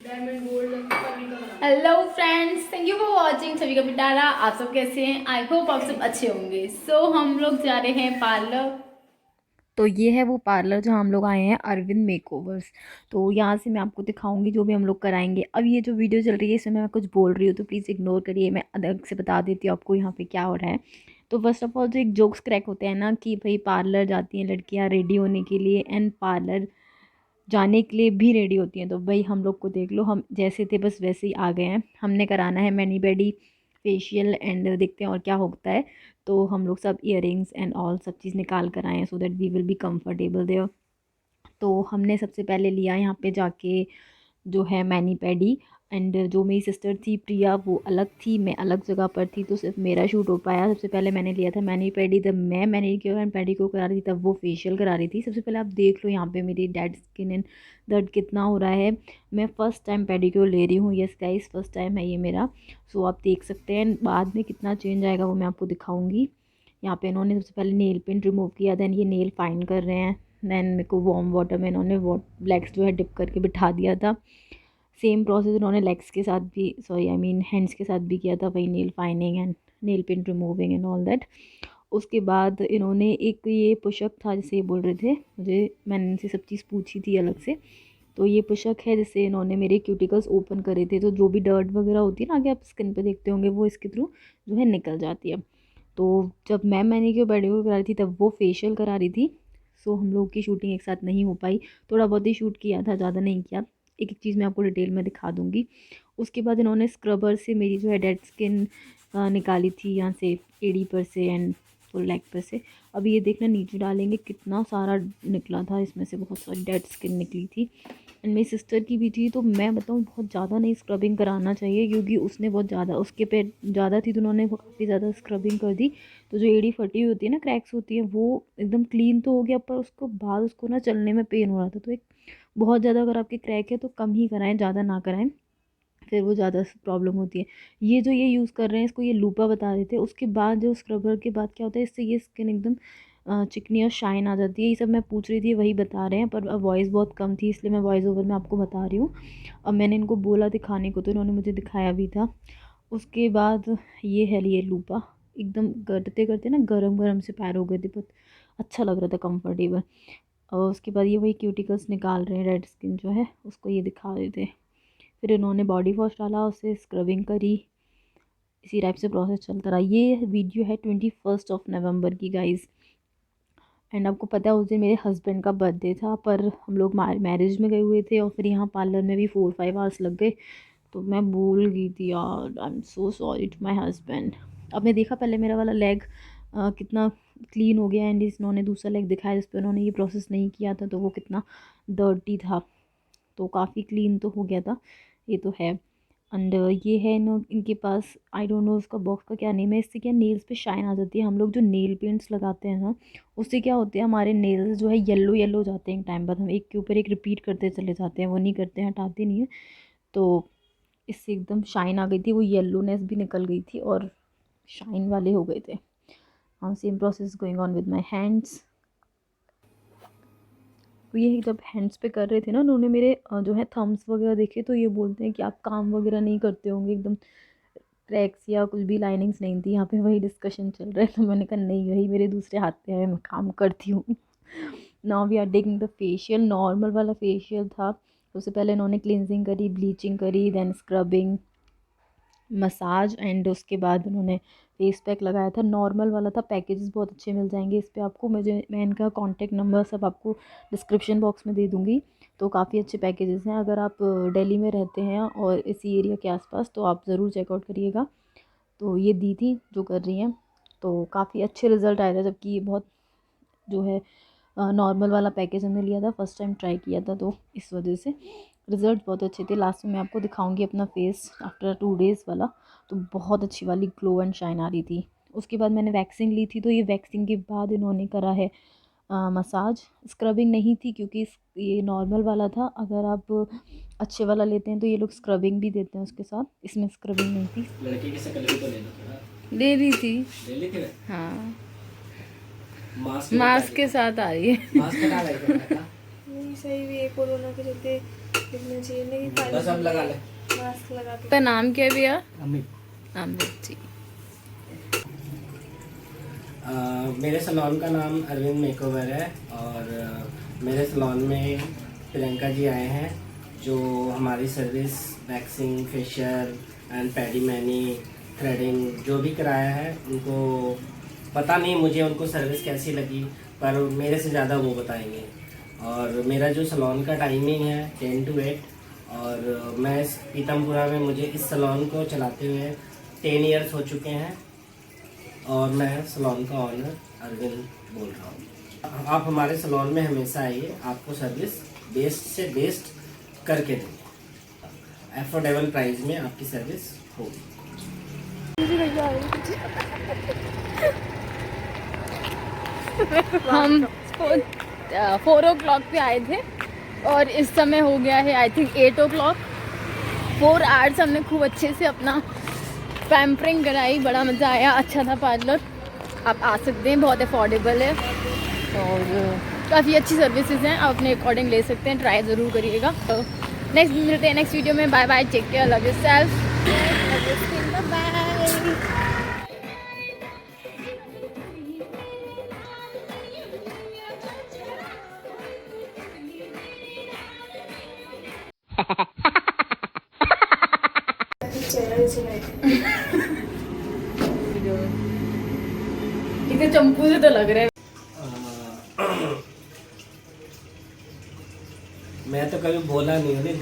Hello friends, thank you for watching छवि का पिटारा। आप सब कैसे हैं? आई होप आप सब अच्छे होंगे। हम लोग जा रहे हैं पार्लर। तो ये है वो पार्लर जहाँ हम लोग आए हैं, अरविंद मेकओवर्स। तो यहाँ से मैं आपको दिखाऊंगी जो भी हम लोग कराएंगे। अब ये जो वीडियो चल रही है इसमें मैं कुछ बोल रही हूँ तो प्लीज़ इग्नोर करिए। मैं अलग से बता देती हूँ आपको यहाँ पे क्या हो रहा है। तो फर्स्ट ऑफ ऑल जो एक जोक्स क्रैक होते हैं ना कि भाई पार्लर जाती हैं लड़कियाँ रेडी होने के लिए, एंड पार्लर जाने के लिए भी रेडी होती हैं। तो भाई हम लोग को देख लो, हम जैसे थे बस वैसे ही आ गए हैं। हमने कराना है मैनी पेडी फेशियल, एंड देखते हैं और क्या होता है। तो हम लोग सब इयररिंग्स एंड ऑल सब चीज़ निकाल कर आए हैं so that we will be comfortable there. तो हमने सबसे पहले लिया यहाँ पे जाके जो है मैनी पैडी। एंड जो मेरी सिस्टर थी प्रिया वो अलग थी, मैं अलग जगह पर थी, तो सिर्फ मेरा शूट हो पाया। सबसे पहले मैंने लिया था मैनी पैडी, तब मैं मैनीक्योर एंड पेडिक्योर करा रही थी, तब वो फेशियल करा रही थी। सबसे पहले आप देख लो यहाँ पे मेरी डेड स्किन एंड दर्द कितना हो रहा है। मैं फ़र्स्ट टाइम पेडिक्योर ले रही हूँ, यस गाइस फर्स्ट टाइम है ये मेरा। सो आप देख सकते हैं बाद में कितना चेंज आएगा वो मैं आपको दिखाऊंगी। यहाँ पे इन्होंने सबसे पहले नेल पेंट रिमूव किया, देन ये नेल फाइन कर रहे हैं। देन मेरे को वार्म वाटर में इन्होंने ब्लैक्स जो है डिप करके बिठा दिया था। सेम प्रोसेस उन्होंने लेग्स के साथ भी, सॉरी आई मीन हैंड्स के साथ भी किया था, वही nail filing and nail paint removing and all that. उसके बाद इन्होंने एक ये पुशअप था जिसे ये बोल रहे थे मुझे, मैंने इनसे सब चीज़ पूछी थी अलग से। तो ये पुशअप है जिससे इन्होंने मेरे क्यूटिकल्स ओपन करे थे, तो जो भी डर्ट वगैरह होती है ना आगे आप स्किन पे देखते होंगे वो इसके थ्रू जो है निकल जाती है। तो जब मैं मैनीक्योर पेडिक्योर करा रही थी तब वो फेशियल करा रही थी। सो हम लोग की शूटिंग एक साथ नहीं हो पाई, थोड़ा बहुत ही शूट किया था, ज़्यादा नहीं किया। एक एक चीज़ मैं आपको डिटेल में दिखा दूँगी। उसके बाद इन्होंने स्क्रबर से मेरी जो है डेड स्किन निकाली थी यहाँ से, एड़ी पर से एंड फुल लेग पर से। अब ये देखना नीचे डालेंगे कितना सारा निकला था, इसमें से बहुत सारी डेड स्किन निकली थी। एंड मेरी सिस्टर की भी थी। तो मैं बताऊँ बहुत ज़्यादा नहीं स्क्रबिंग कराना चाहिए क्योंकि उसने बहुत ज़्यादा, उसके पे ज़्यादा थी तो उन्होंने काफ़ी ज़्यादा स्क्रबिंग कर दी। तो जो एड़ी फटी हुई होती है ना, क्रैक्स होती है, वो एकदम क्लीन तो हो गया पर उसको बाद उसको ना चलने में पेन हो रहा था। तो एक बहुत ज़्यादा अगर आपके क्रैक है तो कम ही कराएं, ज़्यादा ना कराएं, फिर वो ज़्यादा प्रॉब्लम होती है। ये जो ये यूज़ कर रहे हैं इसको ये लूपा बता रहे थे। उसके बाद जो स्क्रबर के बाद क्या होता है, इससे ये स्किन एकदम चिकनी और शाइन आ जाती है। ये सब मैं पूछ रही थी वही बता रहे हैं, पर अब वॉइस बहुत कम थी इसलिए मैं वॉइस ओवर में आपको बता रही हूँ। अब मैंने इनको बोला दिखाने को तो इन्होंने मुझे दिखाया भी था। उसके बाद ये है लिए लूपा, एकदम करते करते ना गरम गरम से पैर हो गए थे, बहुत अच्छा लग रहा था कंफर्टेबल। और उसके बाद ये वही क्यूटिकल्स निकाल रहे हैं, रेड स्किन जो है उसको ये दिखा रहे थे। फिर इन्होंने बॉडी वॉश डाला, उससे स्क्रबिंग करी, इसी टाइप से प्रोसेस चलता रहा। ये वीडियो है 21 नवंबर की गाइज़। एंड आपको पता है उस दिन मेरे हस्बैंड का बर्थडे था, पर हम लोग मैरिज में गए हुए थे और फिर यहाँ पार्लर में भी 4-5 आवर्स लग गए। तो मैं भूल गई थी यार, I am so sorry to my husband. आपने देखा पहले मेरा वाला लेग कितना क्लीन हो गया, एंड इन्होंने दूसरा लेग दिखाया जिस पर उन्होंने ये प्रोसेस नहीं किया था तो वो कितना डर्टी था। तो काफ़ी क्लीन तो हो गया था, ये तो है। एंड ये है इनके पास, आई डोंट नो उसका बॉक्स का क्या नेम है। इससे क्या नेल्स पे शाइन आ जाती है। हम लोग जो नेल पेंट्स लगाते हैं ना उससे क्या होते हैं, हमारे नेल्स जो है येलो येलो हो जाते हैं। एक टाइम बाद हम एक के ऊपर एक रिपीट करते चले जाते हैं, वो नहीं करते हैं, हटाते नहीं हैं। तो इससे एकदम शाइन आ गई थी, वो येलोनेस भी निकल गई थी और शाइन वाले हो गए थे। हाँ, same process going on with my hands. तो ये जब हैंड्स पे कर रहे थे ना उन्होंने मेरे जो है थम्स वगैरह देखे, तो ये बोलते हैं कि आप काम वगैरह नहीं करते होंगे, एकदम क्रैक्स या कुछ भी लाइनिंग्स नहीं थी। यहाँ पे वही डिस्कशन चल रहा है। तो मैंने कहा नहीं, वही मेरे दूसरे हाथ पे है, मैं काम करती हूँ। Now we are taking the facial, normal वाला फेशियल था। सबसे पहले इन्होंने क्लिनजिंग करी, ब्लीचिंग करी, देन स्क्रबिंग, मसाज, एंड उसके बाद उन्होंने फेस पैक लगाया था। नॉर्मल वाला था। पैकेजेस बहुत अच्छे मिल जाएंगे इस पर आपको, मैं इनका कॉन्टैक्ट नंबर सब आपको डिस्क्रिप्शन बॉक्स में दे दूँगी। तो काफ़ी अच्छे पैकेजेस हैं। अगर आप दिल्ली में रहते हैं और इसी एरिया के आसपास तो आप ज़रूर चेकआउट करिएगा। तो ये दी थी जो कर रही हैं, तो काफ़ी अच्छे रिज़ल्ट आए थे। जबकि ये बहुत जो है नॉर्मल वाला पैकेज हमने लिया था, फर्स्ट टाइम ट्राई किया था, तो इस वजह से रिज़ल्ट बहुत अच्छे थे। लास्ट में मैं आपको दिखाऊंगी अपना फेस आफ्टर 2 डेज़ वाला। तो बहुत अच्छी वाली ग्लो एंड शाइन आ रही थी। उसके बाद मैंने वैक्सिंग ली थी, तो ये वैक्सिंग के बाद इन्होंने करा है मसाज। स्क्रबिंग नहीं थी क्योंकि ये नॉर्मल वाला था। अगर आप अच्छे वाला लेते हैं तो ये लोग स्क्रबिंग भी देते हैं उसके साथ, इसमें स्क्रबिंग नहीं थी। लड़के की शक्ल भी तो लेना थोड़ा। ले ली थी। ले ली थी। हाँ, मास्क मास्क के साथ आ रही है। मास्क हटा रही थी। सही भी है, कोरोना के चलते दिखना चाहिए नहीं बस अब लगा ले। मास्क लगा के। तो नाम क्या है भैया? अमित। अमित जी। मेरे सैलून का नाम अरविंद मेकओवर है और मेरे सैलून में प्रियंका जी आए हैं जो हमारी service waxing, facial and pedi many, threading जो भी कराया है उनको पता नहीं मुझे उनको सर्विस कैसी लगी, पर मेरे से ज़्यादा वो बताएंगे। और मेरा जो सैलून का टाइमिंग है 10 to 8 और मैं इस पीतमपुरा में मुझे इस सैलून को चलाते हुए 10 ईयर्स हो चुके हैं और मैं सैलून का ऑनर अरविंद बोल रहा हूँ। आप हमारे सैलून में हमेशा आइए, आपको सर्विस बेस्ट से बेस्ट करके देंगे। एफोर्डेबल प्राइस में आपकी सर्विस होगी। हम 4 o'clock पे आए थे और इस समय हो गया है आई थिंक 8 o'clock। 4 hours हमने खूब अच्छे से अपना पैम्परिंग कराई, बड़ा मज़ा आया, अच्छा था पार्लर। आप आ सकते हैं, बहुत अफोर्डेबल है और काफ़ी अच्छी सर्विसेज हैं, आप अपने अकॉर्डिंग ले सकते हैं, ट्राई ज़रूर करिएगा। तो नेक्स्ट मिलते हैं नेक्स्ट वीडियो में। Bye bye, take care, love yourself, bye. चेहरा ही सुनाई। इसे चंपू से तो लग रहा है। मैं तो कभी बोला नहीं हूँ।